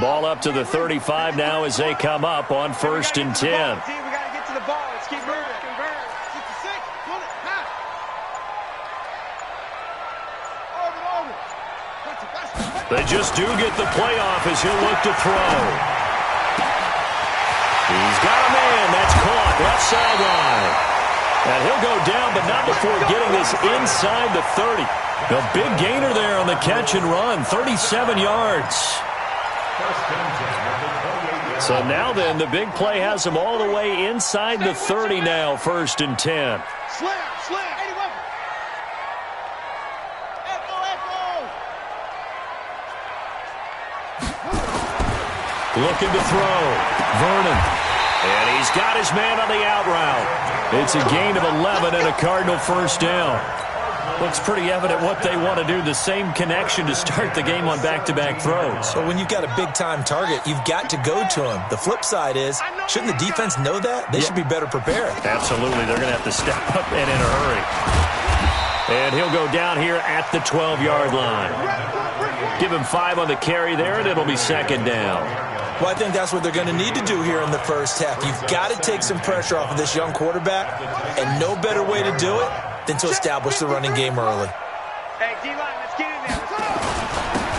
Ball up to the 35 now as they come up on 1st and 10. We got to get to the ball. Let's keep moving. 66. Pull it. They just do get the playoff as he'll look to throw. He's got a man. That's caught. Left sideline. And he'll go down, but not before getting this inside the 30. A big gainer there on the catch and run. 37 yards. So now then, the big play has him all the way inside the 30 now, 1st and 10. Slam. Looking to throw. Vernon. And he's got his man on the out route. It's a gain of 11 and a Cardinal first down. Looks pretty evident what they want to do. The same connection to start the game on back-to-back throws. So when you've got a big-time target, you've got to go to him. The flip side is, shouldn't the defense know that? They should be better prepared. Absolutely. They're going to have to step up and in a hurry. And he'll go down here at the 12-yard line. Give him 5 on the carry there, and it'll be 2nd down. Well, I think that's what they're going to need to do here in the first half. You've got to take some pressure off of this young quarterback, and no better way to do it than to establish the running game early. Hey, D-line, let's get in there.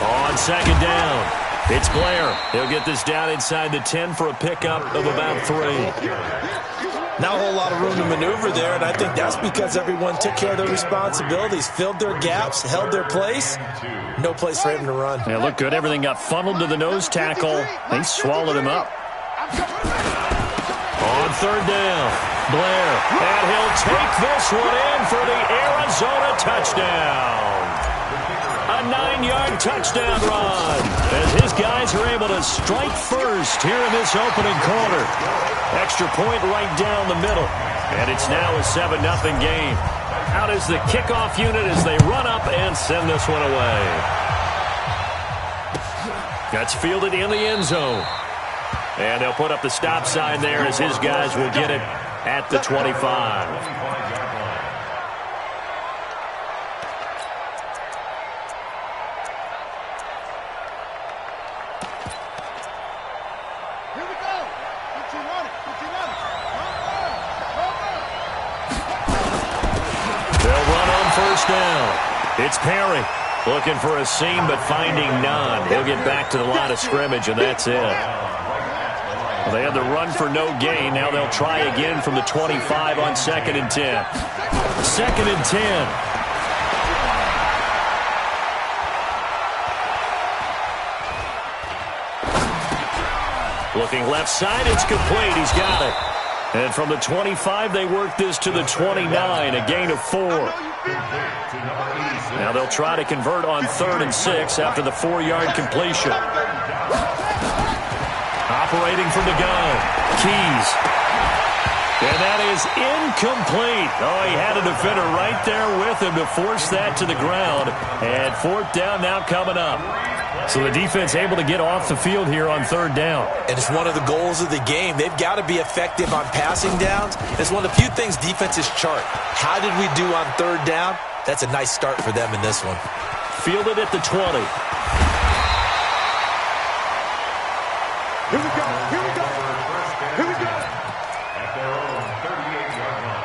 On 2nd down, it's Blair. He'll get this down inside the 10 for a pickup of about 3. Not a whole lot of room to maneuver there, and I think that's because everyone took care of their responsibilities, filled their gaps, held their place. No place for him to run. Yeah, looked good. Everything got funneled to the nose tackle. They swallowed him up. On 3rd down, Blair. And he'll take this one in for the Arizona touchdown. A 9-yard touchdown run as his guys are able to strike first here in this opening quarter. Extra point right down the middle. And it's now a 7-0 game. Out is the kickoff unit as they run up and send this one away. That's fielded in the end zone. And they'll put up the stop sign there as his guys will get it at the 25. It's Perry looking for a seam but finding none. He'll get back to the line of scrimmage, and that's it. Well, they had the run for no gain. Now they'll try again from the 25 on 2nd and 10. 2nd and 10. Looking left side, it's complete. He's got it. And from the 25, they work this to the 29, a gain of 4. Now they'll try to convert on 3rd and 6 after the 4-yard completion. Operating from the gun, Keys. And that is incomplete. Oh, he had a defender right there with him to force that to the ground. And 4th down now coming up. So the defense able to get off the field here on 3rd down. And it's one of the goals of the game. They've got to be effective on passing downs. It's one of the few things defenses chart. How did we do on 3rd down? That's a nice start for them in this one. Fielded at the 20. Here we go. Here we go. Here we go. At their own 38-yard line.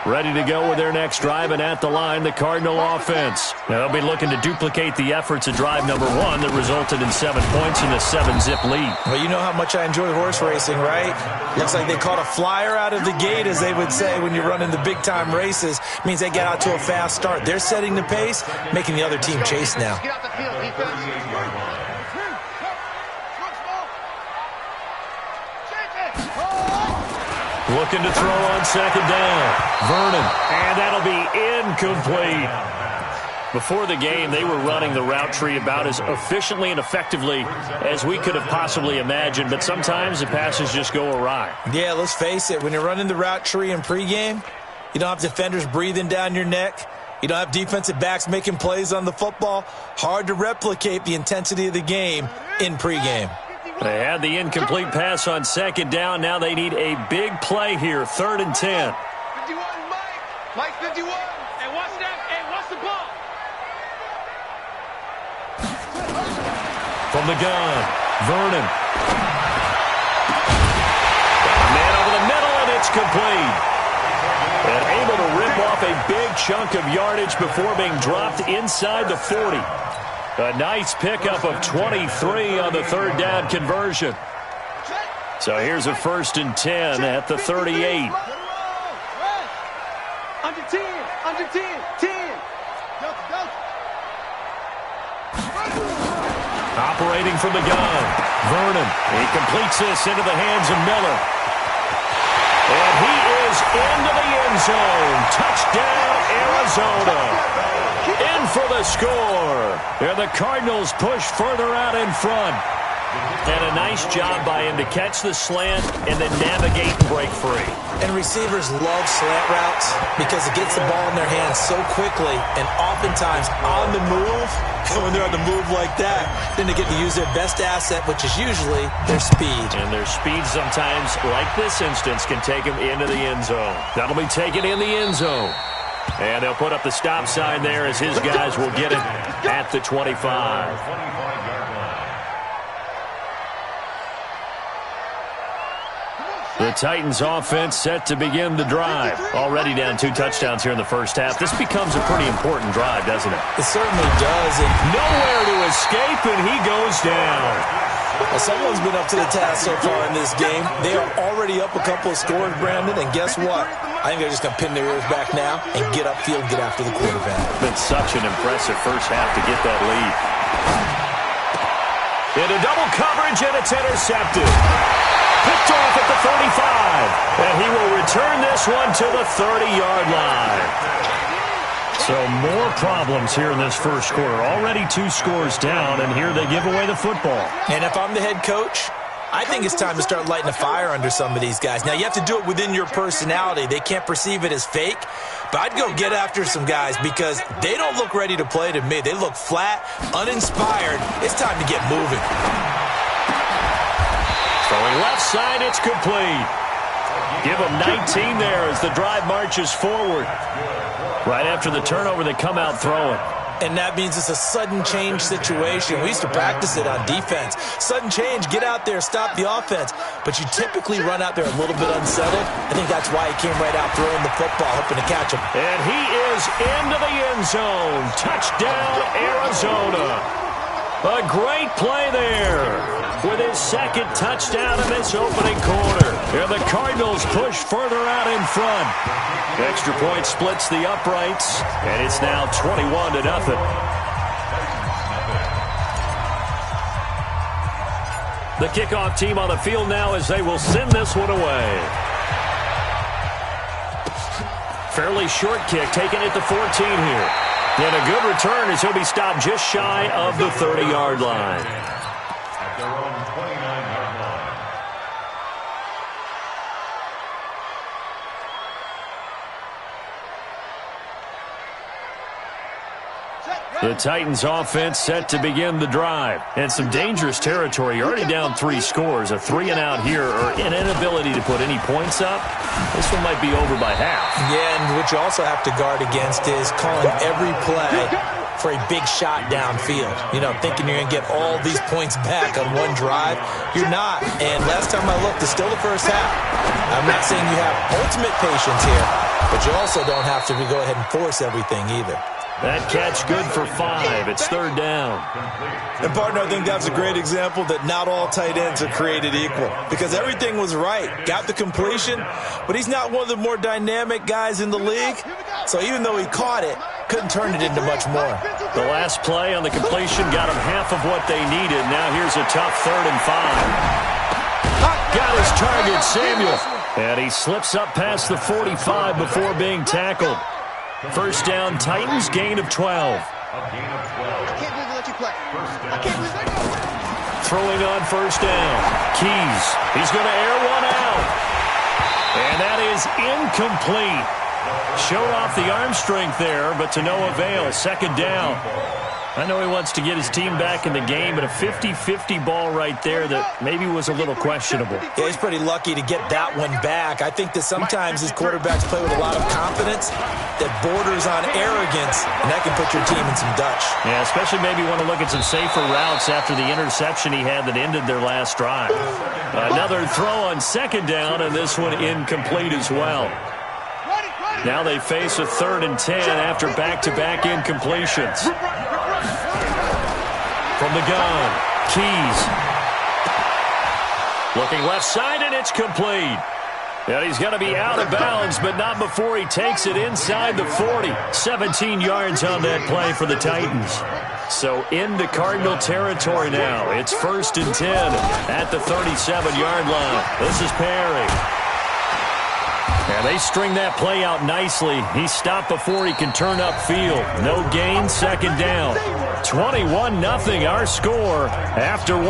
Ready to go with their next drive, and at the line, the Cardinal offense. Now they'll be looking to duplicate the efforts of drive number 1 that resulted in 7 points in a 7-zip lead. Well, you know how much I enjoy horse racing, right? Looks like they caught a flyer out of the gate, as they would say when you're running the big-time races. It means they get out to a fast start. They're setting the pace, making the other team chase now. Get out the field, defense. Looking to throw on 2nd down. Vernon. And that'll be incomplete. Before the game, they were running the route tree about as efficiently and effectively as we could have possibly imagined, but sometimes the passes just go awry. Yeah, let's face it. When you're running the route tree in pregame, you don't have defenders breathing down your neck. You don't have defensive backs making plays on the football. Hard to replicate the intensity of the game in pregame. They had the incomplete pass on 2nd down. Now they need a big play here, 3rd and 10. 51, Mike. Mike, 51. Hey, watch that. Hey, watch the ball. from the gun. Vernon. Got a man over the middle, and it's complete. And able to rip off a big chunk of yardage before being dropped inside the 40. A nice pickup of 23 on the third down conversion. So here's a 1st and 10 at the 38. Under 10, under 10, 10. Operating from the gun. Vernon. He completes this into the hands of Miller. And he is into the end zone. Touchdown, Arizona. In for the score. And the Cardinals push further out in front. And a nice job by him to catch the slant and then navigate and break free. And receivers love slant routes because it gets the ball in their hands so quickly and oftentimes on the move. And when they're on the move like that, then they get to use their best asset, which is usually their speed. And their speed sometimes, like this instance, can take them into the end zone. That'll be taken in the end zone. And they'll put up the stop sign there as his guys will get it at the 25. The Titans offense set to begin the drive. Already down 2 touchdowns here in the first half. This becomes a pretty important drive, doesn't it? It certainly does. And nowhere to escape, and he goes down. Well, someone's been up to the task so far in this game. They are already up a couple of scores, Brandon, and guess what? I think they're just going to pin their ears back now and get upfield and get after the quarterback. Been such an impressive first half to get that lead. Into double coverage, and it's intercepted. Picked off at the 35. And he will return this one to the 30-yard line. So more problems here in this first quarter. Already 2 scores down, and here they give away the football. And if I'm the head coach, I think it's time to start lighting a fire under some of these guys. Now, you have to do it within your personality. They can't perceive it as fake. But I'd go get after some guys because they don't look ready to play to me. They look flat, uninspired. It's time to get moving. Throwing left side, it's complete. Give them 19 there as the drive marches forward. Right after the turnover, they come out throwing. And that means it's a sudden change situation. We used to practice it on defense. Sudden change, get out there, stop the offense. But you typically run out there a little bit unsettled. I think that's why he came right out throwing the football, hoping to catch him. And he is into the end zone. Touchdown, Arizona. A great play there with his second touchdown in this opening quarter. And the Cardinals push further out in front. Extra point splits the uprights, and it's now 21-0. The kickoff team on the field now as they will send this one away. Fairly short kick, taken at the 14 here. And a good return as he'll be stopped just shy of the 30-yard line. At their own 29-yard line. The Titans offense set to begin the drive. And some dangerous territory. You're already down 3 scores. A 3-and-out here or an inability to put any points up. This one might be over by half. Yeah, and what you also have to guard against is calling every play for a big shot downfield. You know, thinking you're going to get all these points back on one drive. You're not. And last time I looked, it's still the first half. I'm not saying you have ultimate patience here, but you also don't have to go ahead and force everything either. That catch good for 5. It's 3rd down. And, partner, I think that's a great example that not all tight ends are created equal because everything was right. Got the completion, but he's not one of the more dynamic guys in the league. So even though he caught it, couldn't turn it into much more. The last play on the completion got him half of what they needed. Now here's a tough 3rd and 5. Got his target, Samuel. And he slips up past the 45 before being tackled. First down, Titans, gain of 12. I can't believe they let you play. I can't believe they let you play. Throwing on first down. Keys. He's going to air one out. And that is incomplete. Showed off the arm strength there, but to no avail. 2nd down. I know he wants to get his team back in the game, but a 50-50 ball right there that maybe was a little questionable. Yeah, he's pretty lucky to get that one back. I think that sometimes his quarterbacks play with a lot of confidence that borders on arrogance, and that can put your team in some Dutch. Yeah, especially maybe want to look at some safer routes after the interception he had that ended their last drive. Another throw on second down, and this one incomplete as well. Now they face a 3rd and 10 after back-to-back incompletions. From the gun, Keys. Looking left side, and it's complete. And he's going to be out of bounds, but not before he takes it inside the 40. 17 yards on that play for the Titans. So into Cardinal territory now. It's 1st and 10 at the 37-yard line. This is Perry. And they string that play out nicely. He stopped before he can turn upfield. No gain, 2nd down. 21-0 our score after 1.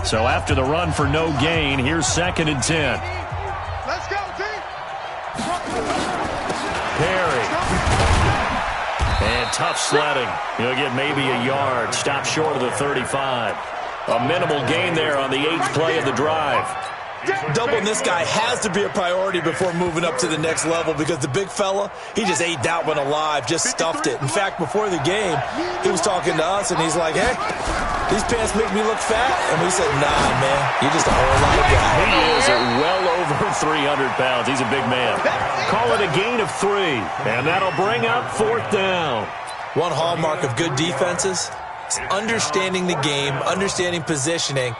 So after the run for no gain, here's 2nd and 10. Let's go, team. Perry. And tough sledding. He'll get maybe a yard. Stop short of the 35. A minimal gain there on the 8th play of the drive. Doubling this guy has to be a priority before moving up to the next level because the big fella, he just ate that one alive, just stuffed it. In fact, before the game, he was talking to us, and he's like, hey, these pants make me look fat. And we said, nah, man, you're just a whole lot of guy. He is at well over 300 pounds. He's a big man. Call it a gain of 3, and that'll bring up 4th down. One hallmark of good defenses is understanding the game, understanding positioning,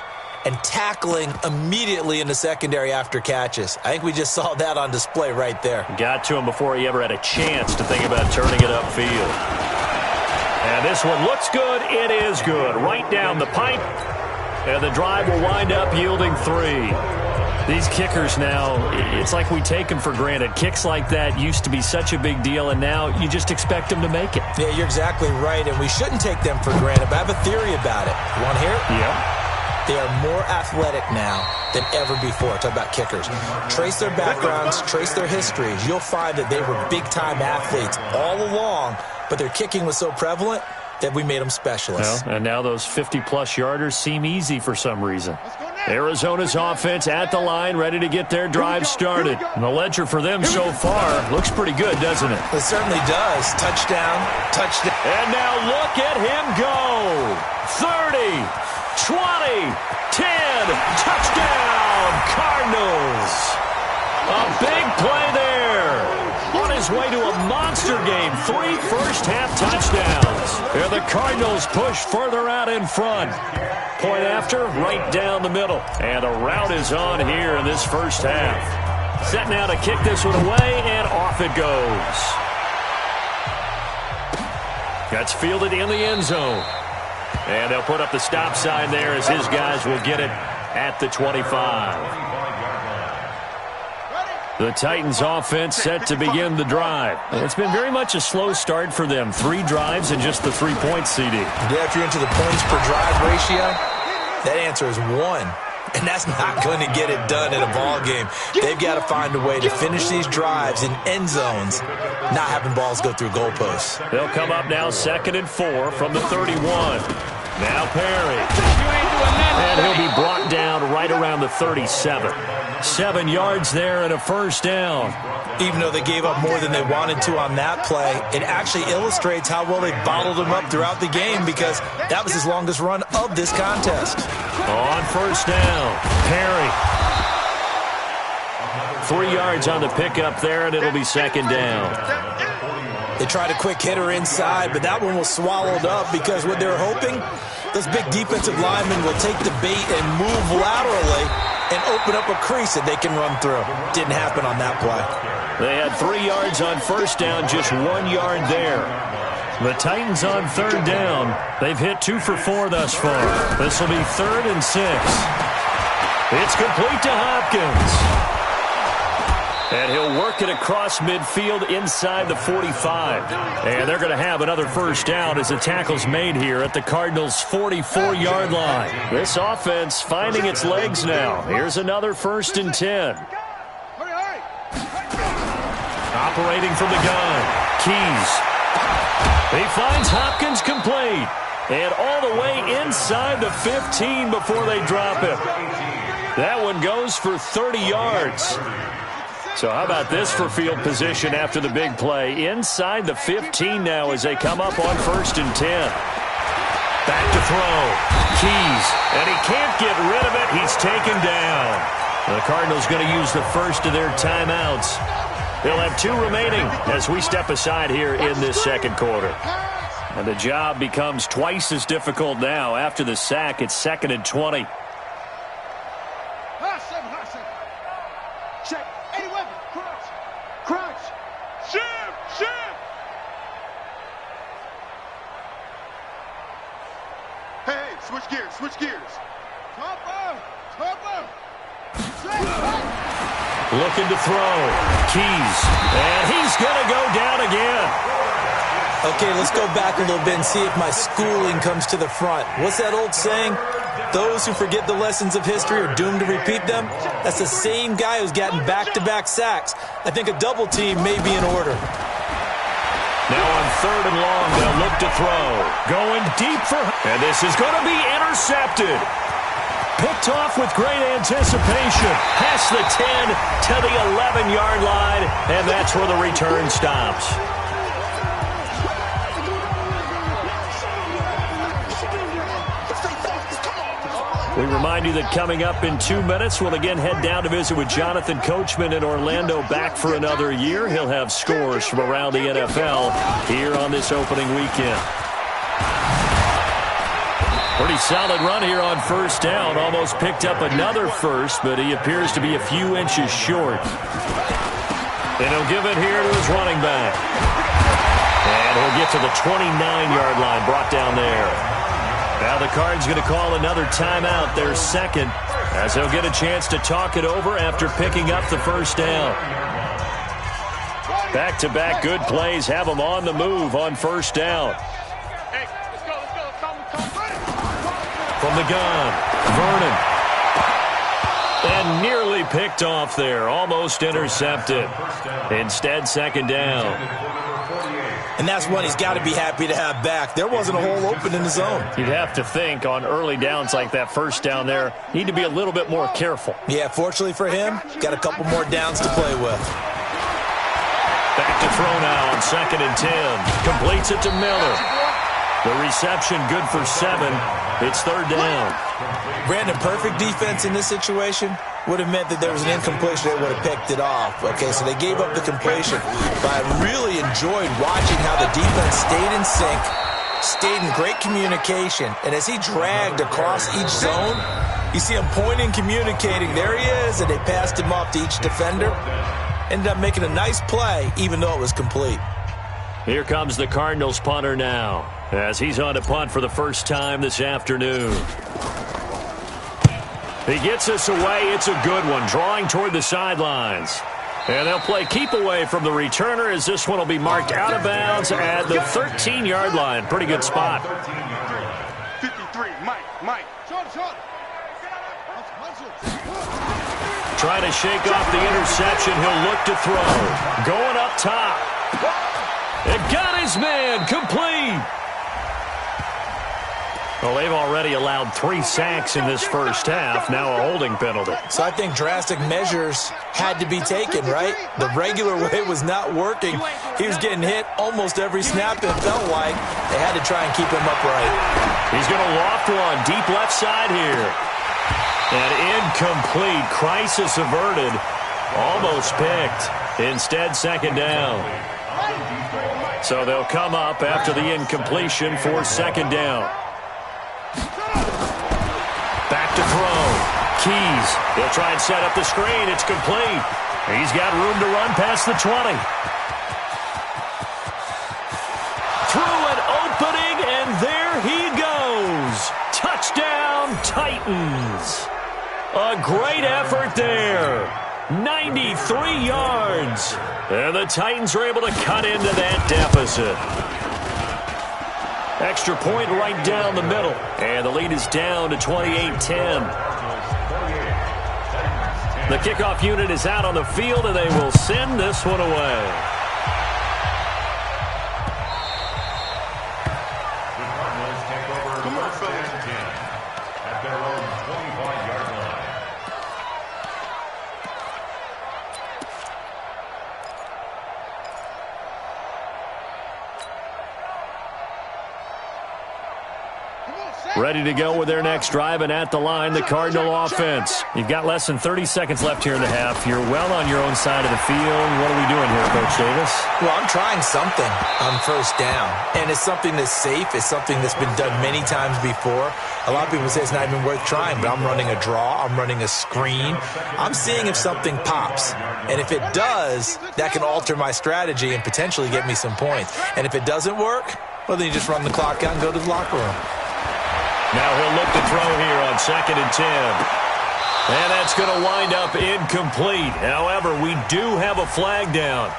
and tackling immediately in the secondary after catches. I think we just saw that on display right there. Got to him before he ever had a chance to think about turning it upfield. And this one looks good. It is good. Right down the pipe. And the drive will wind up yielding 3. These kickers now, it's like we take them for granted. Kicks like that used to be such a big deal, and now you just expect them to make it. Yeah, you're exactly right, and we shouldn't take them for granted, but I have a theory about it. You want to hear it? Yeah. They are more athletic now than ever before. Talk about kickers. Trace their backgrounds, trace their histories. You'll find that they were big-time athletes all along, but their kicking was so prevalent that we made them specialists. Well, and now those 50-plus yarders seem easy for some reason. Arizona's offense at the line, ready to get their drive started. And the ledger for them so far looks pretty good, doesn't it? It certainly does. Touchdown, touchdown. And now look at him go. 30, 20, 10, touchdown, Cardinals. A big play there. On his way to a monster game, 3 first-half touchdowns. And the Cardinals push further out in front. Point after, right down the middle. And the route is on here in this first half. Set now to kick this one away, and off it goes. That's fielded in the end zone. And they'll put up the stop sign there as his guys will get it at the 25. The Titans offense set to begin the drive. It's been very much a slow start for them. 3 drives and just the 3 points, CD. Yeah, if you're into the points per drive ratio, that answer is 1. And that's not going to get it done in a ball game. They've got to find a way to finish these drives in end zones, not having balls go through goalposts. They'll come up now 2nd and 4 from the 31. Now Perry. And he'll be brought down right around the 37. 7 yards there and a first down. Even though they gave up more than they wanted to on that play, it actually illustrates how well they bottled him up throughout the game because that was his longest run of this contest. On first down, Perry. 3 yards on the pickup there, and it'll be 2nd down. They tried a quick hitter inside, but that one was swallowed up because what they're hoping, those big defensive linemen will take the bait and move laterally and open up a crease that they can run through. Didn't happen on that play. They had 3 yards on first down, just 1 yard there. The Titans on 3rd down. They've hit 2 for 4 thus far. This will be 3rd and 6. It's complete to Hopkins. And he'll work it across midfield inside the 45. And they're going to have another first down as the tackle's made here at the Cardinals' 44-yard line. This offense finding its legs now. Here's another 1st and 10. Operating from the gun, Keys. He finds Hopkins complete. And all the way inside the 15 before they drop him. That one goes for 30 yards. So how about this for field position after the big play? Inside the 15 now as they come up on 1st and 10. Back to throw. Keys. And he can't get rid of it. He's taken down. The Cardinals going to use the first of their timeouts. They'll have 2 remaining as we step aside here in this second quarter. And the job becomes twice as difficult now. After the sack, it's 2nd and 20. Check. 81. Crouch. Crouch. Shift. Shift. Hey, switch gears. Switch gears. Topper. Topper. Looking to throw. Keys. And he's going to go down again. Okay, let's go back a little bit and see if my schooling comes to the front. What's that old saying? Those who forget the lessons of history are doomed to repeat them. That's the same guy who's gotten back-to-back sacks. I think a double team may be in order. Now on 3rd and long, they'll look to throw. Going deep for... And this is going to be intercepted. Picked off with great anticipation. Past the 10 to the 11-yard line, and that's where the return stops. We remind you that coming up in 2 minutes, we'll again head down to visit with Jonathan Coachman in Orlando, back for another year. He'll have scores from around the NFL here on this opening weekend. Pretty solid run here on 1st down. Almost picked up another first, but he appears to be a few inches short. And he'll give it here to his running back. And he'll get to the 29-yard line, brought down there. Now the Cards going to call another timeout, their 2nd, as they'll get a chance to talk it over after picking up the first down. Back-to-back good plays have them on the move on 1st down. From the gun, Vernon. And nearly picked off there, almost intercepted. Instead, 2nd down. And that's one he's got to be happy to have back. There wasn't a hole open in the zone. You'd have to think on early downs like that 1st down there, need to be a little bit more careful. Yeah, fortunately for him, got a couple more downs to play with. Back to throw now on 2nd and 10. Completes it to Miller. The reception good for 7. It's 3rd down. Brandon, perfect defense in this situation would have meant that there was an incompletion. They would have picked it off. Okay, so they gave up the completion. But I really enjoyed watching how the defense stayed in sync, stayed in great communication. And as he dragged across each zone, you see him pointing, communicating. There he is, and they passed him off to each defender. Ended up making a nice play, even though it was complete. Here comes the Cardinals punter now, as he's on to punt for the first time this afternoon. He gets us away. It's a good one, drawing toward the sidelines. And they'll play keep away from the returner as this one will be marked out of bounds at the 13-yard line. Pretty good spot. 53, Mike. Trying to shake off the interception. He'll look to throw. Going up top. It got his man complete. Well, they've already allowed 3 sacks in this first half. Now a holding penalty. So I think drastic measures had to be taken, right? The regular way was not working. He was getting hit almost every snap, it felt like. They had to try and keep him upright. He's going to loft one deep left side here. And incomplete. Crisis averted. Almost picked. Instead, 2nd down. So they'll come up after the incompletion for 2nd down. Back to throw. Keys. He'll try and set up the screen. It's complete. He's got room to run past the 20. Through an opening, and there he goes. Touchdown, Titans. A great effort there. 93 yards. And the Titans are able to cut into that deficit. Extra point right down the middle. And the lead is down to 28-10. The kickoff unit is out on the field, and they will send this one away. The Cardinals take over first and 10 at their own 25-yard line. Ready to go with their next drive, and at the line, the Cardinal offense. You've got less than 30 seconds left here in the half. You're well on your own side of the field. What are we doing here, Coach Davis? Well, I'm trying something on first down, and it's something that's safe. It's something that's been done many times before. A lot of people say it's not even worth trying, but I'm running a draw. I'm running a screen. I'm seeing if something pops, and if it does, that can alter my strategy and potentially get me some points. And if it doesn't work, well, then you just run the clock out and go to the locker room. Now he'll look to throw here on 2nd and 10. And that's going to wind up incomplete. However, we do have a flag down.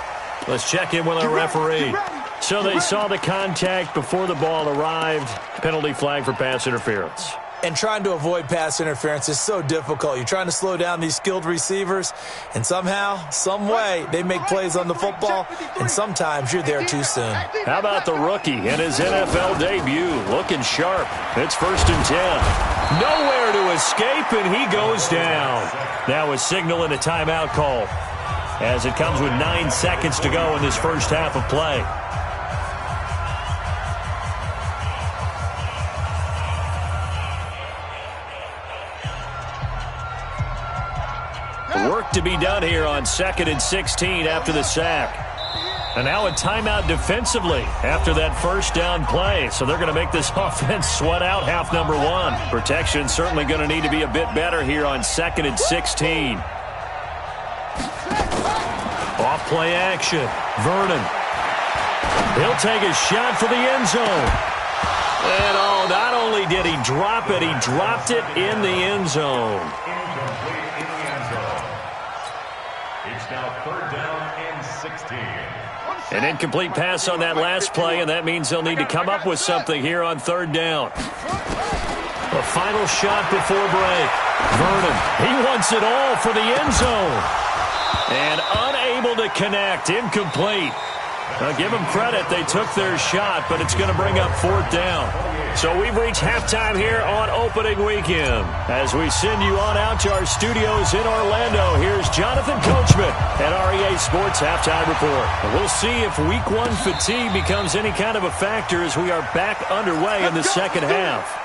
Let's check in with our referee. So they saw the contact before the ball arrived. Penalty flag for pass interference. And trying to avoid pass interference is so difficult. You're trying to slow down these skilled receivers, and somehow, some way, they make plays on the football, and sometimes you're there too soon. How about the rookie in his NFL debut? Looking sharp. It's 1st and 10. Nowhere to escape, and he goes down. Now a signal and a timeout call, as it comes with 9 seconds to go in this first half of play. Work to be done here on 2nd and 16 after the sack. And now a timeout defensively after that first down play. So they're going to make this offense sweat out half number 1. Protection certainly going to need to be a bit better here on 2nd and 16. Off play action. Vernon. He'll take a shot for the end zone. And oh, not only did he drop it, he dropped it in the end zone. It's now 3rd down and 16. An incomplete pass on that last play, and that means they'll need to come up with something here on 3rd down. A final shot before break. Vernon, he wants it all for the end zone. And unable to connect, incomplete. Now give them credit, they took their shot, but it's going to bring up 4th down. So we've reached halftime here on opening weekend. As we send you on out to our studios in Orlando, here's Jonathan Coachman at REA Sports Halftime Report. And we'll see if Week 1 fatigue becomes any kind of a factor as we are back underway in the second half.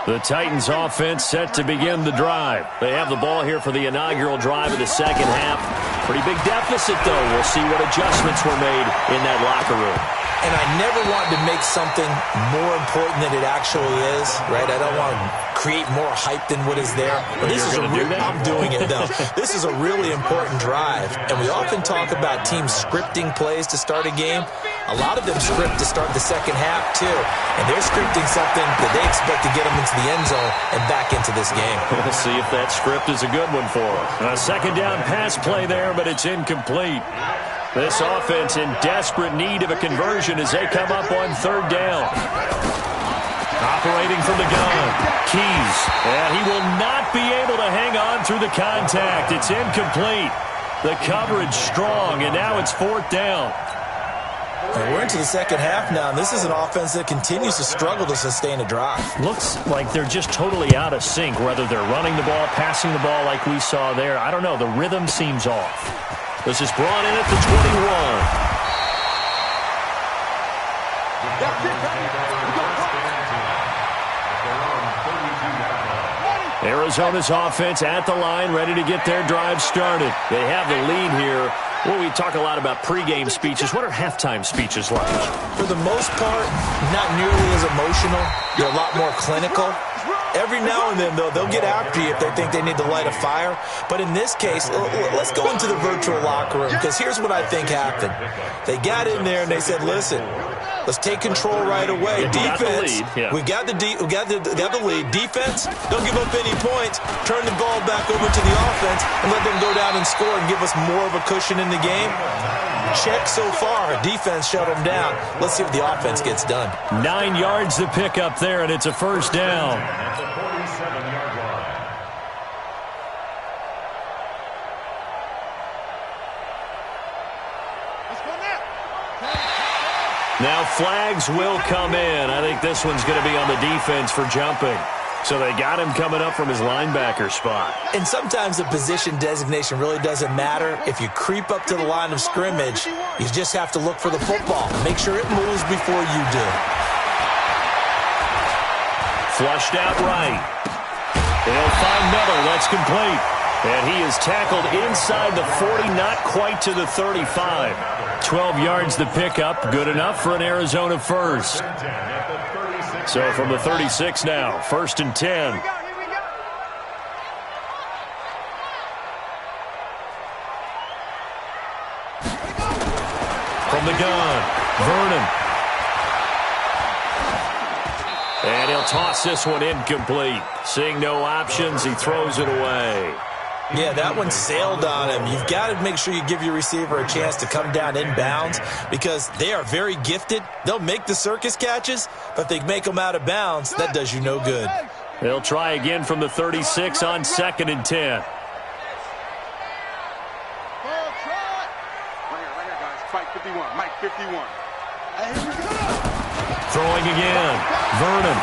The Titans offense set to begin the drive. They have the ball here for the inaugural drive of the second half. Pretty big deficit, though. We'll see what adjustments were made in that locker room. And I never want to make something more important than it actually is, right? I don't want to create more hype than what is there. But this is I'm doing it, though. This is a really important drive. And we often talk about teams scripting plays to start a game. A lot of them script to start the second half, too. And they're scripting something that they expect to get them into the end zone and back into this game. We'll see if that script is a good one for them. A second down pass play there, but it's incomplete. This offense in desperate need of a conversion as they come up on 3rd down. Operating from the gun, Keys. And he will not be able to hang on through the contact. It's incomplete. The coverage strong, and now it's 4th down. And we're into the second half now, and this is an offense that continues to struggle to sustain a drive. Looks like they're just totally out of sync, whether they're running the ball, passing the ball like we saw there. I don't know. The rhythm seems off. This is brought in at the 21. Arizona's offense at the line, ready to get their drive started. They have the lead here. Well, we talk a lot about pregame speeches. What are halftime speeches like? For the most part, not nearly as emotional. They're a lot more clinical. Every now and then, though, they'll get after you if they think they need to light a fire. But in this case, let's go into the virtual locker room, because here's what I think happened. They got in there and they said, listen, Let's take control right away. Defense, we got the lead. Defense, don't give up any points. Turn the ball back over to the offense and let them go down and score and give us more of a cushion in the game. Check so far. Defense shut them down. Let's see if the offense gets done. 9 yards to pick up there, and it's a first down. At the 47-yard line. Now flags will come in. I think this one's going to be on the defense for jumping. So they got him coming up from his linebacker spot. And sometimes the position designation really doesn't matter. If you creep up to the line of scrimmage, you just have to look for the football. Make sure it moves before you do. Flushed out right. They'll find Miller. That's complete. And he is tackled inside the 40, not quite to the 35. 12 yards to pick up. Good enough for an Arizona first. So from the 36 now, 1st and 10. From the gun, Vernon. And he'll toss this one incomplete. Seeing no options, he throws it away. Yeah, that one sailed on him. You've got to make sure you give your receiver a chance to come down inbounds because they are very gifted. They'll make the circus catches, but if they make them out of bounds, that does you no good. They'll try again from the 36 on 2nd and 10. Mike 51, Mike 51. Throwing again, Vernon.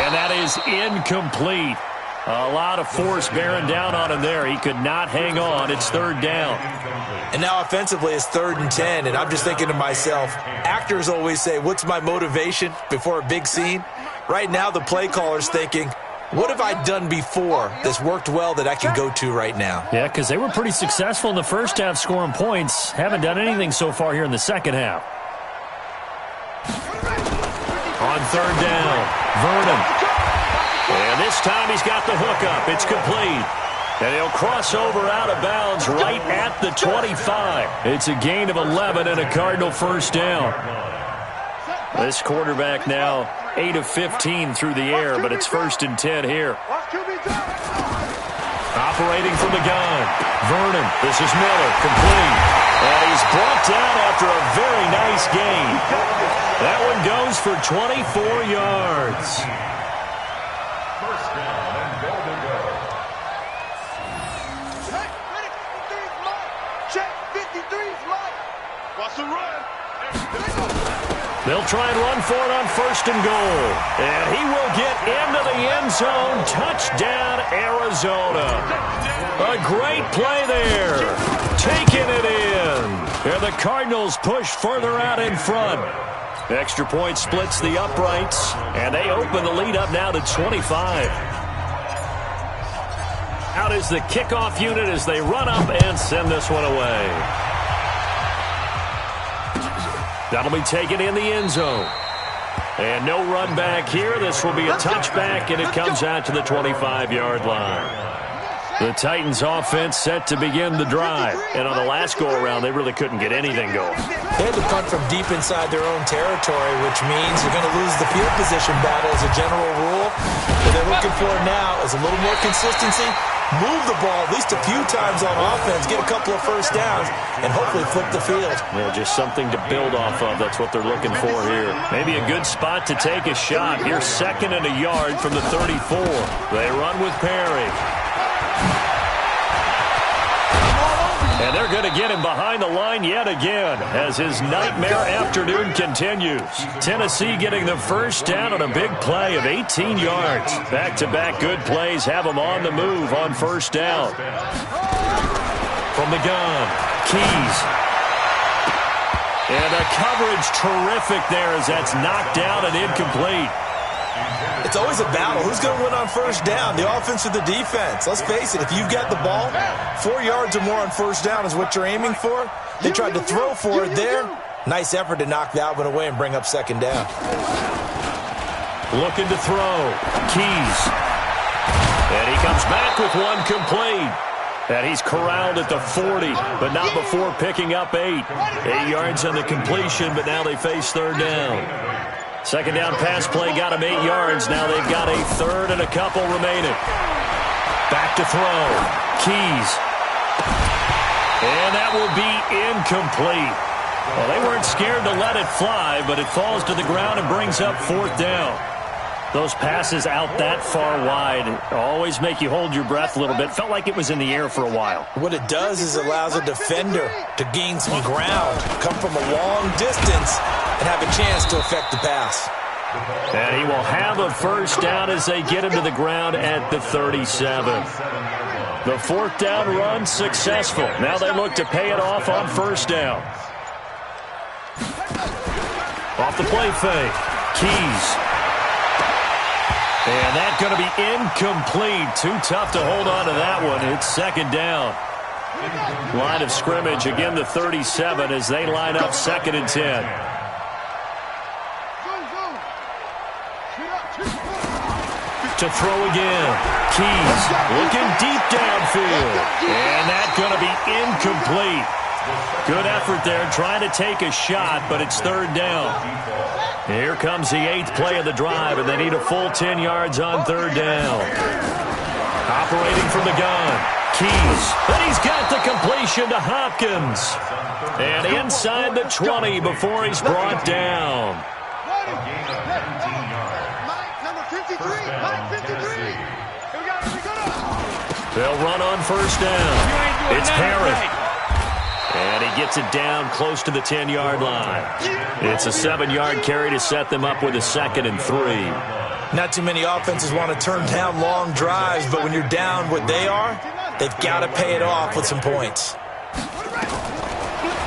And that is incomplete. A lot of force bearing down on him there. He could not hang on. It's 3rd down. And now offensively it's 3rd and 10, and I'm just thinking to myself, actors always say, what's my motivation before a big scene? Right now the play caller's thinking, what have I done before that's worked well that I can go to right now? Yeah, because they were pretty successful in the first half scoring points. Haven't done anything so far here in the second half. On 3rd down, Vernon. And this time he's got the hook up. It's complete. And he'll cross over out of bounds right at the 25. It's a gain of 11 and a Cardinal first down. This quarterback now 8 of 15 through the air, but it's 1st and 10 here. Operating from the gun, Vernon. This is Miller, complete. And he's brought down after a very nice gain. That one goes for 24 yards. First down and goal to go. Check 53's Mike. Watch the run. They'll try and run for it on 1st and goal. And he will get into the end zone. Touchdown, Arizona. A great play there. Taking it in. And the Cardinals push further out in front. Extra point splits the uprights, and they open the lead up now to 25. Out is the kickoff unit as they run up and send this one away. That'll be taken in the end zone. And no run back here. This will be a touchback, and it comes out to the 25-yard line. The Titans offense set to begin the drive. And on the last go-around, they really couldn't get anything going. They had to punt from deep inside their own territory, which means you're going to lose the field position battle as a general rule. What they're looking for now is a little more consistency, move the ball at least a few times on offense, get a couple of first downs, and hopefully flip the field. Yeah, just something to build off of. That's what they're looking for here. Maybe a good spot to take a shot. You're 2nd and a yard from the 34. They run with Perry. And they're going to get him behind the line yet again as his nightmare afternoon continues. Tennessee getting the first down on a big play of 18 yards. Back-to-back good plays have them on the move on 1st down. From the gun, Keys. And the coverage terrific there as that's knocked down and incomplete. It's always a battle. Who's going to win on 1st down, the offense or the defense? Let's face it, if you've got the ball, 4 yards or more on 1st down is what you're aiming for. They tried to throw for it there. Nice effort to knock that one away and bring up 2nd down. Looking to throw. Keys. And he comes back with one complete. And he's corralled at the 40, but not before picking up 8. 8 yards on the completion, but now they face third down. Second down pass play got him 8 yards. Now they've got a third and a couple remaining. Back to throw. Keys. And that will be incomplete. Well, they weren't scared to let it fly, but it falls to the ground and brings up fourth down. Those passes out that far wide always make you hold your breath a little bit. Felt like it was in the air for a while. What it does is it allows a defender to gain some ground, come from a long distance, and have a chance to affect the pass. And he will have a first down as they get him to the ground at the 37. The fourth down run successful. Now they look to pay it off on first down. Off the play fake. Keys. And that's going to be incomplete. Too tough to hold on to that one. It's second down. Line of scrimmage, again the 37 as they line up second and 10. To throw again. Keys looking deep downfield. And that's going to be incomplete. Good effort there trying to take a shot, but it's third down. Here comes the 8th play of the drive, and they need a full 10 yards on third down. Operating from the gun. Keys. And he's got the completion to Hopkins. And inside the 20 before he's brought down. They'll run on first down. It's Parrott. And he gets it down close to the 10-yard line. It's a 7-yard carry to set them up with a second and 3. Not too many offenses want to turn down long drives, but when you're down what they are, they've got to pay it off with some points.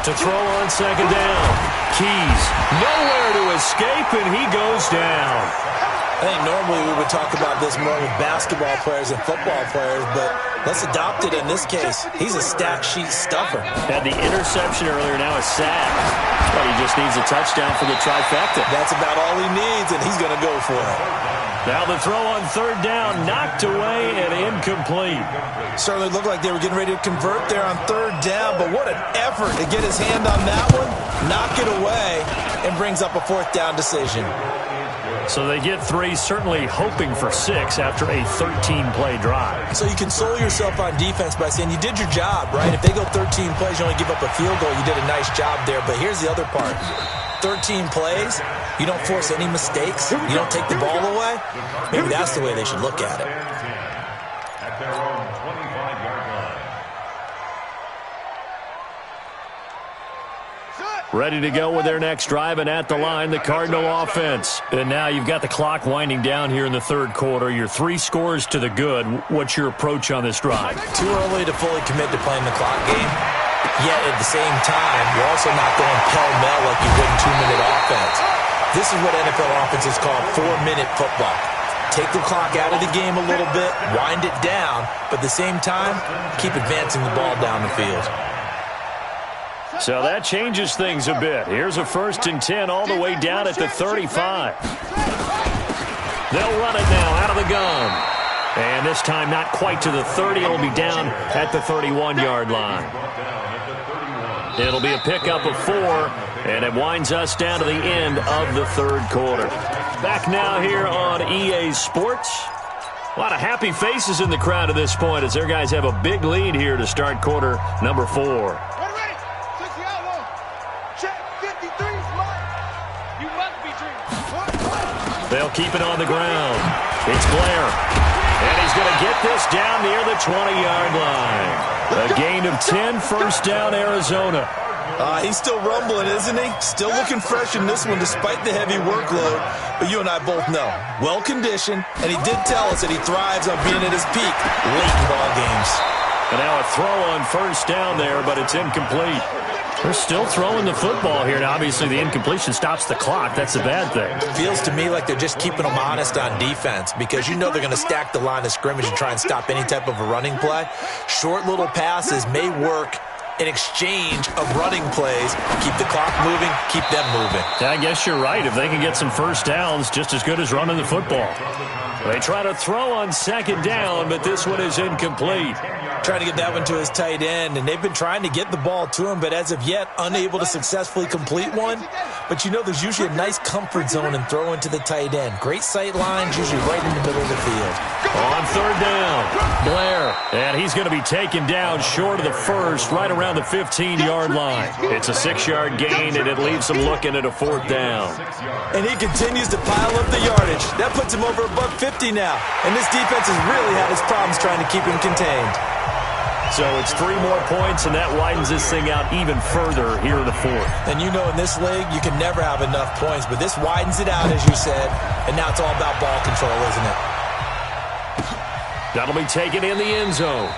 To throw on second down. Keys nowhere to escape, and he goes down. I think normally we would talk about this more with basketball players and football players, but let's adopt it in this case. He's a stat sheet stuffer. Had the interception earlier, now a sack. But he just needs a touchdown for the trifecta. That's about all he needs, and he's going to go for it. Now the throw on third down, knocked away and incomplete. Certainly looked like they were getting ready to convert there on third down, but what an effort to get his hand on that one, knock it away, and brings up a fourth down decision. So they get 3, certainly hoping for 6 after a 13-play drive. So you console yourself on defense by saying you did your job, right? If they go 13 plays, you only give up a field goal, you did a nice job there. But here's the other part. 13 plays, you don't force any mistakes, you don't take the ball away. Maybe that's the way they should look at it. At their own 25-yard line. Ready to go with their next drive, and at the line, the Cardinal offense. And now you've got the clock winding down here in the third quarter. You're 3 scores to the good. What's your approach on this drive? Too early to fully commit to playing the clock game. Yet at the same time, you're also not going pell-mell like you would in 2-minute offense. This is what NFL offenses call 4-minute football. Take the clock out of the game a little bit, wind it down, but at the same time, keep advancing the ball down the field. So that changes things a bit. Here's a first and 10 all the way down at the 35. They'll run it now out of the gun. And this time not quite to the 30. It'll be down at the 31-yard line. It'll be a pickup of 4, and it winds us down to the end of the third quarter. Back now here on EA Sports. A lot of happy faces in the crowd at this point as their guys have a big lead here to start quarter number 4. They'll keep it on the ground. It's Blair. And he's going to get this down near the 20-yard line. A gain of 10, first down, Arizona. He's still rumbling, isn't he? Still looking fresh in this one despite the heavy workload. But you and I both know, well-conditioned, and he did tell us that he thrives on being at his peak late in ball games. And now a throw on first down there, but it's incomplete. They're still throwing the football here. Now, obviously, the incompletion stops the clock. That's a bad thing. Feels to me like they're just keeping them honest on defense because you know they're going to stack the line of scrimmage and try and stop any type of a running play. Short little passes may work in exchange of running plays. Keep the clock moving, keep them moving. Yeah, I guess you're right. If they can get some first downs, just as good as running the football. They try to throw on second down, but this one is incomplete. Trying to get that one to his tight end, and they've been trying to get the ball to him, but as of yet, unable to successfully complete one. But you know there's usually a nice comfort zone in throwing to the tight end. Great sight lines, usually right in the middle of the field. On third down, Blair. And he's going to be taken down short of the first, right around the 15-yard line. It's a 6-yard gain, and it leaves him looking at a fourth down. And he continues to pile up the yardage. That puts him over above 50 now. And this defense has really had its problems trying to keep him contained. So it's 3 more points, and that widens this thing out even further here in the fourth. And you know in this league, you can never have enough points, but this widens it out, as you said, and now it's all about ball control, isn't it? That'll be taken in the end zone.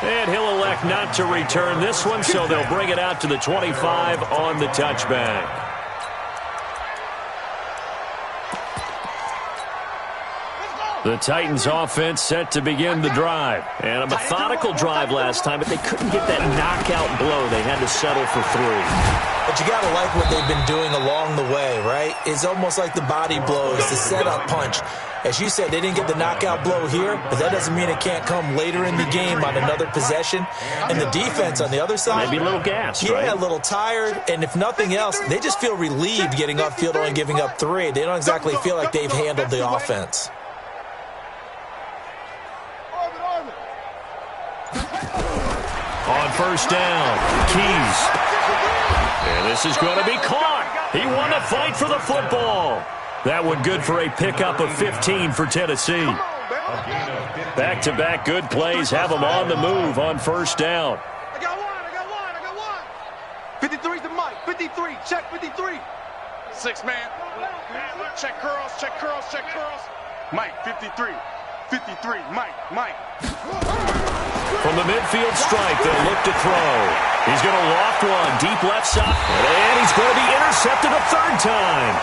And he'll elect not to return this one, so they'll bring it out to the 25 on the touchback. The Titans offense set to begin the drive. And a methodical drive last time, but they couldn't get that knockout blow. They had to settle for 3. But you got to like what they've been doing along the way, right? It's almost like the body blows, the setup punch. As you said, they didn't get the knockout blow here, but that doesn't mean it can't come later in the game on another possession. And the defense on the other side, maybe a little gassed, yeah, right? a little tired. And if nothing else, they just feel relieved getting upfield only giving up 3. They don't exactly feel like they've handled the offense. On first down, Keys. And this is going to be caught. He won the fight for the football. That one good for a pickup of 15 for Tennessee. Back-to-back good plays have them on the move on first down. I got one. 53's the Mike. 53. Check 53. 6 man. Check curls. Mike, 53. 53. Mike. From the midfield strike, they'll look to throw. He's going to loft one deep left side. And he's going to be intercepted a 3rd time.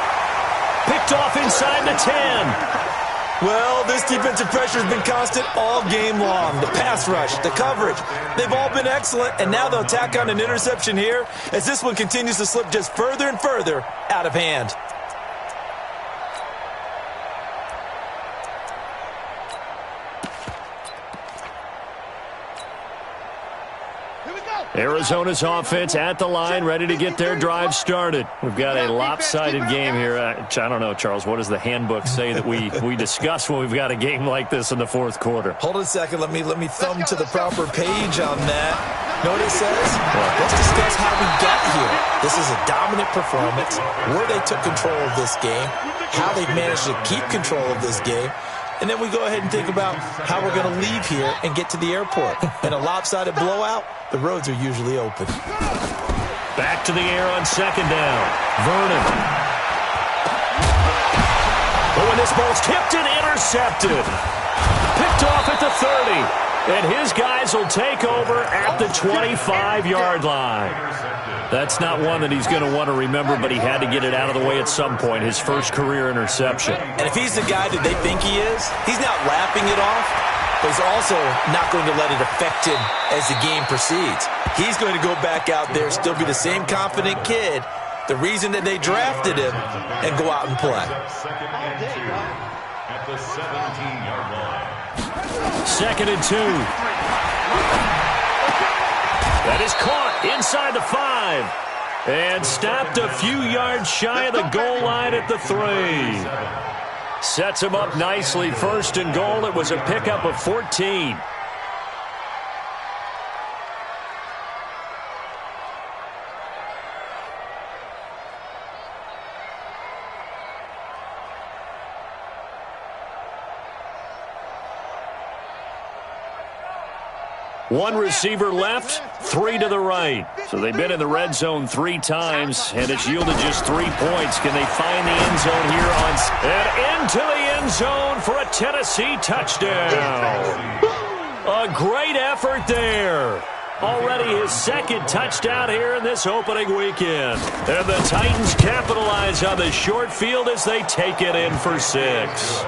Picked off inside the 10. Well, this defensive pressure has been constant all game long. The pass rush, the coverage, they've all been excellent, and now they'll tack on an interception here as this one continues to slip just further and further out of hand. Arizona's offense at the line, ready to get their drive started. We've got a lopsided game here. I don't know, Charles, what does the handbook say that we discuss when we've got a game like this in the 4th quarter? Hold on a second. Let me thumb to the proper page on that. Know what it says? Let's discuss how we got here. This is a dominant performance, where they took control of this game, how they've managed to keep control of this game, and then we go ahead and think about how we're going to leave here and get to the airport. In a lopsided blowout, the roads are usually open. Back to the air on 2nd down. Vernon. Oh, and this ball's tipped and intercepted. Picked off at the 30. And his guys will take over at the 25-yard line. That's not one that he's going to want to remember, but he had to get it out of the way at some point, his first career interception. And if he's the guy that they think he is, he's not laughing it off, but he's also not going to let it affect him as the game proceeds. He's going to go back out there, still be the same confident kid, the reason that they drafted him, and go out and play. At the 17-yard line. 2nd and 2. That is caught inside the 5. And stopped a few yards shy of the goal line at the 3. Sets him up nicely. 1st and goal. It was a pickup of 14. One receiver left, 3 to the right. So they've been in the red zone 3 times, and it's yielded just 3 points. Can they find the end zone here and into the end zone for a Tennessee touchdown? A great effort there. Already his 2nd touchdown here in this opening weekend. And the Titans capitalize on the short field as they take it in for 6.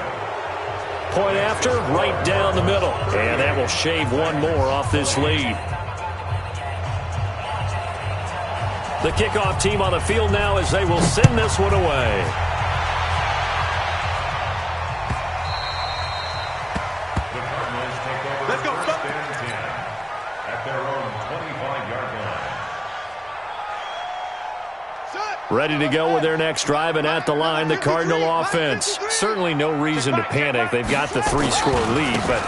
Point after, right down the middle. And that will shave one more off this lead. The kickoff team on the field now as they will send this one away. The Cardinals take over. Let's go. First and 10. Ready to go with their next drive, and at the line, the Cardinal offense. Certainly no reason to panic. They've got the 3-score lead, but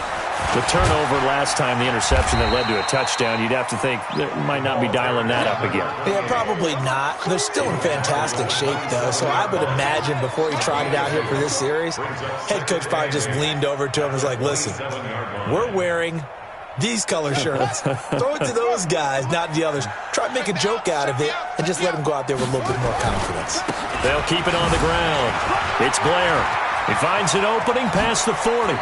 the turnover last time, the interception that led to a touchdown, you'd have to think they might not be dialing that up again. Yeah, probably not. They're still in fantastic shape, though, so I would imagine before he trotted out here for this series, head coach probably just leaned over to him and was like, listen, we're wearing these color shirts. Throw it to those guys, not the others. Try to make a joke out of it and just let them go out there with a little bit more confidence. They'll keep it on the ground. It's Blair. He finds an opening past the 40.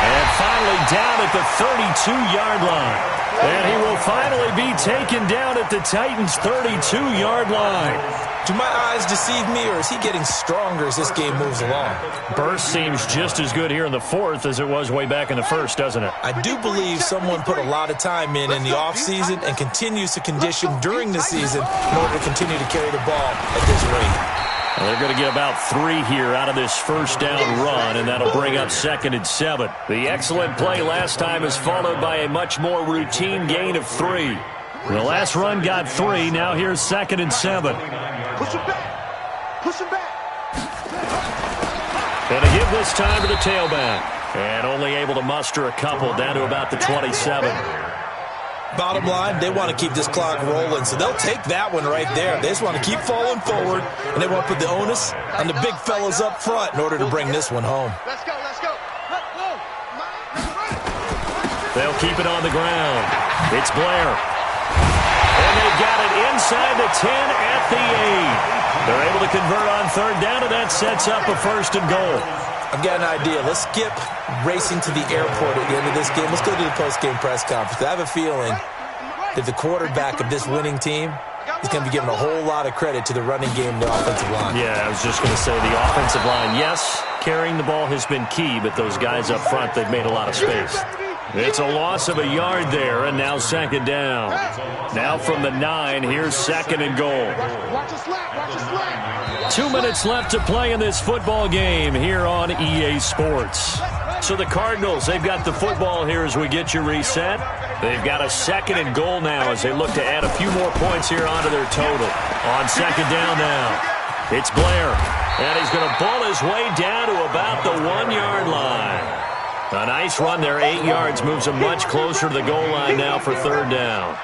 And finally down at the 32-yard line. And he will finally be taken down at the Titans' 32-yard line. Do my eyes deceive me, or is he getting stronger as this game moves along? Burst seems just as good here in the fourth as it was way back in the first, doesn't it? I do believe someone put a lot of time in the offseason and continues to condition during the season in order to continue to carry the ball at this rate. Well, they're going to get about 3 here out of this first down run, and that'll bring up 2nd and 7. The excellent play last time is followed by a much more routine gain of 3. The last run got 3. Now here's 2nd and 7. Push him back. Push him back. And to give this time to the tailback. And only able to muster a couple down to about the 27. Bottom line, they want to keep this clock rolling, so they'll take that one right there. They just want to keep falling forward, and they want to put the onus on the big fellas up front in order to bring this one home. Let's go. Let's go. They'll keep it on the ground. It's Blair. And they've got it inside the 10 at the 8. They're able to convert on 3rd down, and that sets up a 1st and goal. I've got an idea. Let's skip racing to the airport at the end of this game. Let's go to the post-game press conference. I have a feeling that the quarterback of this winning team is going to be given a whole lot of credit to the running game and the offensive line. Yeah, I was just going to say the offensive line, yes, carrying the ball has been key, but those guys up front, they've made a lot of space. It's a loss of a yard there, and now 2nd down. Now from the 9, here's 2nd and goal. Watch us slap. Watch us slap. 2 minutes left to play in this football game here on EA Sports. So the Cardinals, they've got the football here as we get you reset. They've got a 2nd and goal now as they look to add a few more points here onto their total. On 2nd down now, it's Blair. And he's going to bull his way down to about the 1-yard line. A nice run there, 8 yards, moves him much closer to the goal line now for 3rd down.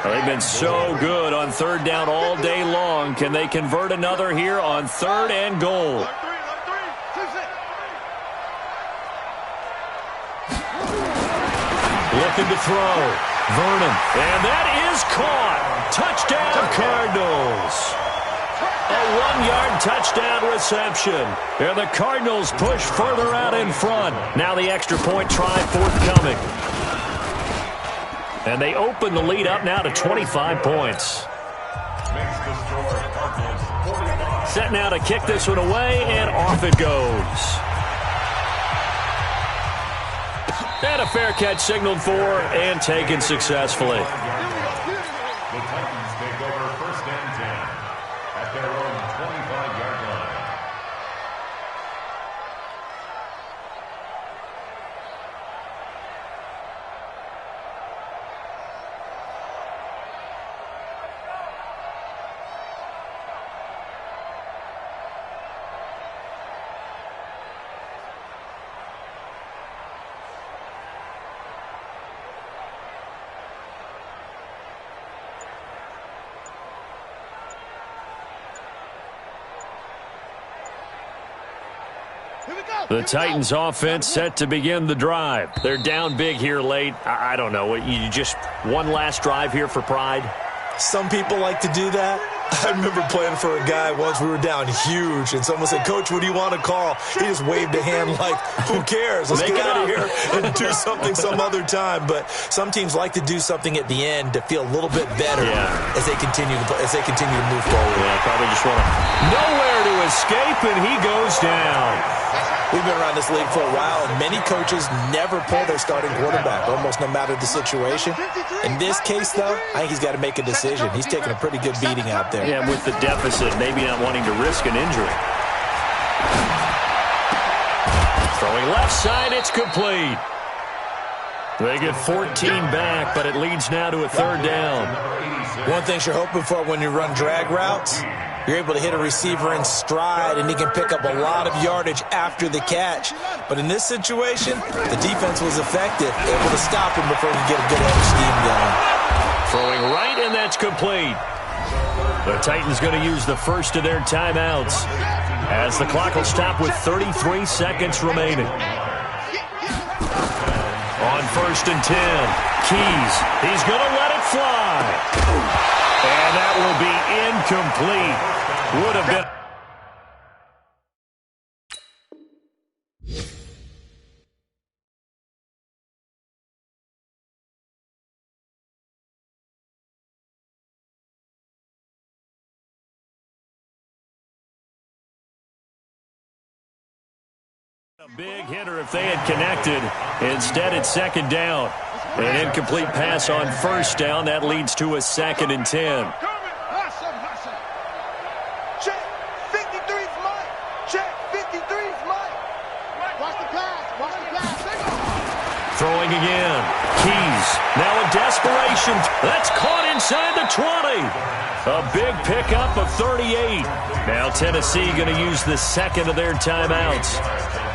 They've been so good on 3rd down all day long. Can they convert another here on 3rd and goal? Looking to throw. Vernon. And that is caught. Touchdown, Cardinals. A 1-yard touchdown reception. And the Cardinals push further out in front. Now the extra point try forthcoming. And they open the lead up now to 25 points. Set now to kick this one away, and off it goes. And a fair catch signaled for and taken successfully. The Titans take over 1st and 10 at their own 25-yard line. The Titans offense set to begin the drive. They're down big here late. I don't know. You just one last drive here for pride? Some people like to do that. I remember playing for a guy once. We were down huge, and someone said, "Coach, what do you want to call?" He just waved a hand like, who cares? Let's get out of here and do something some other time. But some teams like to do something at the end to feel a little bit better as they continue to move forward. Yeah, probably just want to nowhere to escape, and he goes down. We've been around this league for a while, and many coaches never pull their starting quarterback, almost no matter the situation. In this case, though, I think he's got to make a decision. He's taking a pretty good beating out there. Yeah, with the deficit, maybe not wanting to risk an injury. Throwing left side, it's complete. They get 14 back, but it leads now to a third down. One thing you're hoping for when you run drag routes, you're able to hit a receiver in stride, and he can pick up a lot of yardage after the catch. But in this situation, the defense was effective, able to stop him before he could get a good head of steam going. Throwing right, and that's complete. The Titans going to use the first of their timeouts as the clock will stop with 33 seconds remaining. On 1st and 10, Keys, he's going to let it fly. And that will be incomplete. Would have been... A big hitter if they had connected. Instead, it's 2nd down. An incomplete pass on 1st down. That leads to a 2nd and 10. Check. 53's Mike. Check. 53's Mike. Watch the pass. Watch the pass. Throwing again. Keys. Now in desperation. That's caught inside the 20. A big pickup of 38. Now Tennessee going to use the second of their timeouts,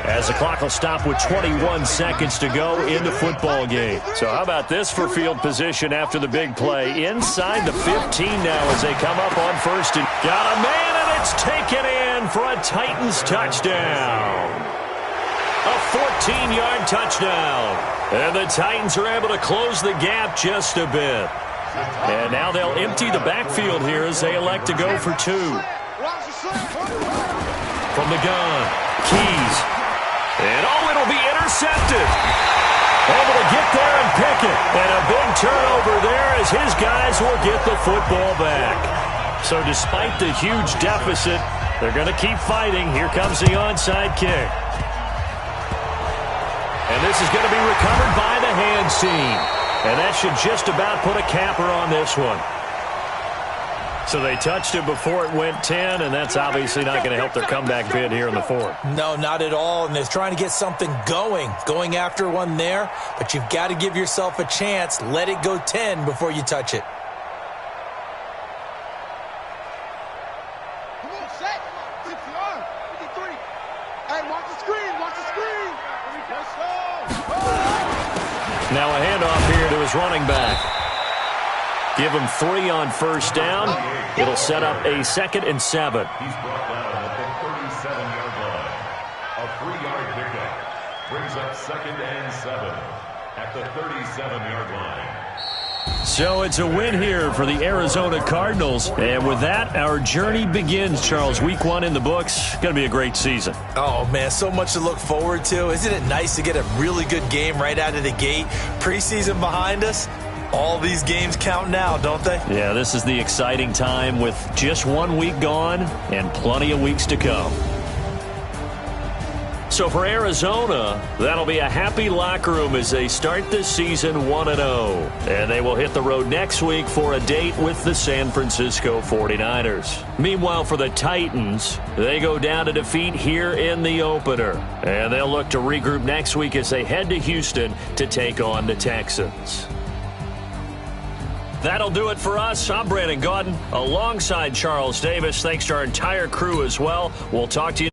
as the clock will stop with 21 seconds to go in the football game. So how about this for field position after the big play? Inside the 15 now as they come up on 1st and got a man, and it's taken in for a Titans touchdown. A 14-yard touchdown. And the Titans are able to close the gap just a bit. And now they'll empty the backfield here as they elect to go for 2. From the gun, Keys. And it'll be intercepted. Able to get there and pick it. And a big turnover there as his guys will get the football back. So despite the huge deficit, they're going to keep fighting. Here comes the onside kick. And this is going to be recovered by the hands team. And that should just about put a capper on this one. So they touched it before it went 10, and that's obviously not going to help their comeback bid here in the 4th. No, not at all, and they're trying to get something going after one there, but you've got to give yourself a chance. Let it go 10 before you touch it. Come on, set. 6-yard. 53. Hey, watch the screen. Watch the screen. Let's go. Now a handoff here to his running back. Give him 3 on 1st down. It'll set up a 2nd and 7. He's brought down at the 37-yard line. A 3-yard pickup brings up 2nd and 7 at the 37-yard line. So it's a win here for the Arizona Cardinals. And with that, our journey begins, Charles. Week 1 in the books. Going to be a great season. Oh, man, so much to look forward to. Isn't it nice to get a really good game right out of the gate? Preseason behind us. All these games count now, don't they? Yeah, this is the exciting time with just 1 week gone and plenty of weeks to come. So for Arizona, that'll be a happy locker room as they start this season 1-0. And they will hit the road next week for a date with the San Francisco 49ers. Meanwhile, for the Titans, they go down to defeat here in the opener. And they'll look to regroup next week as they head to Houston to take on the Texans. That'll do it for us. I'm Brandon Gaudin alongside Charles Davis. Thanks to our entire crew as well. We'll talk to you.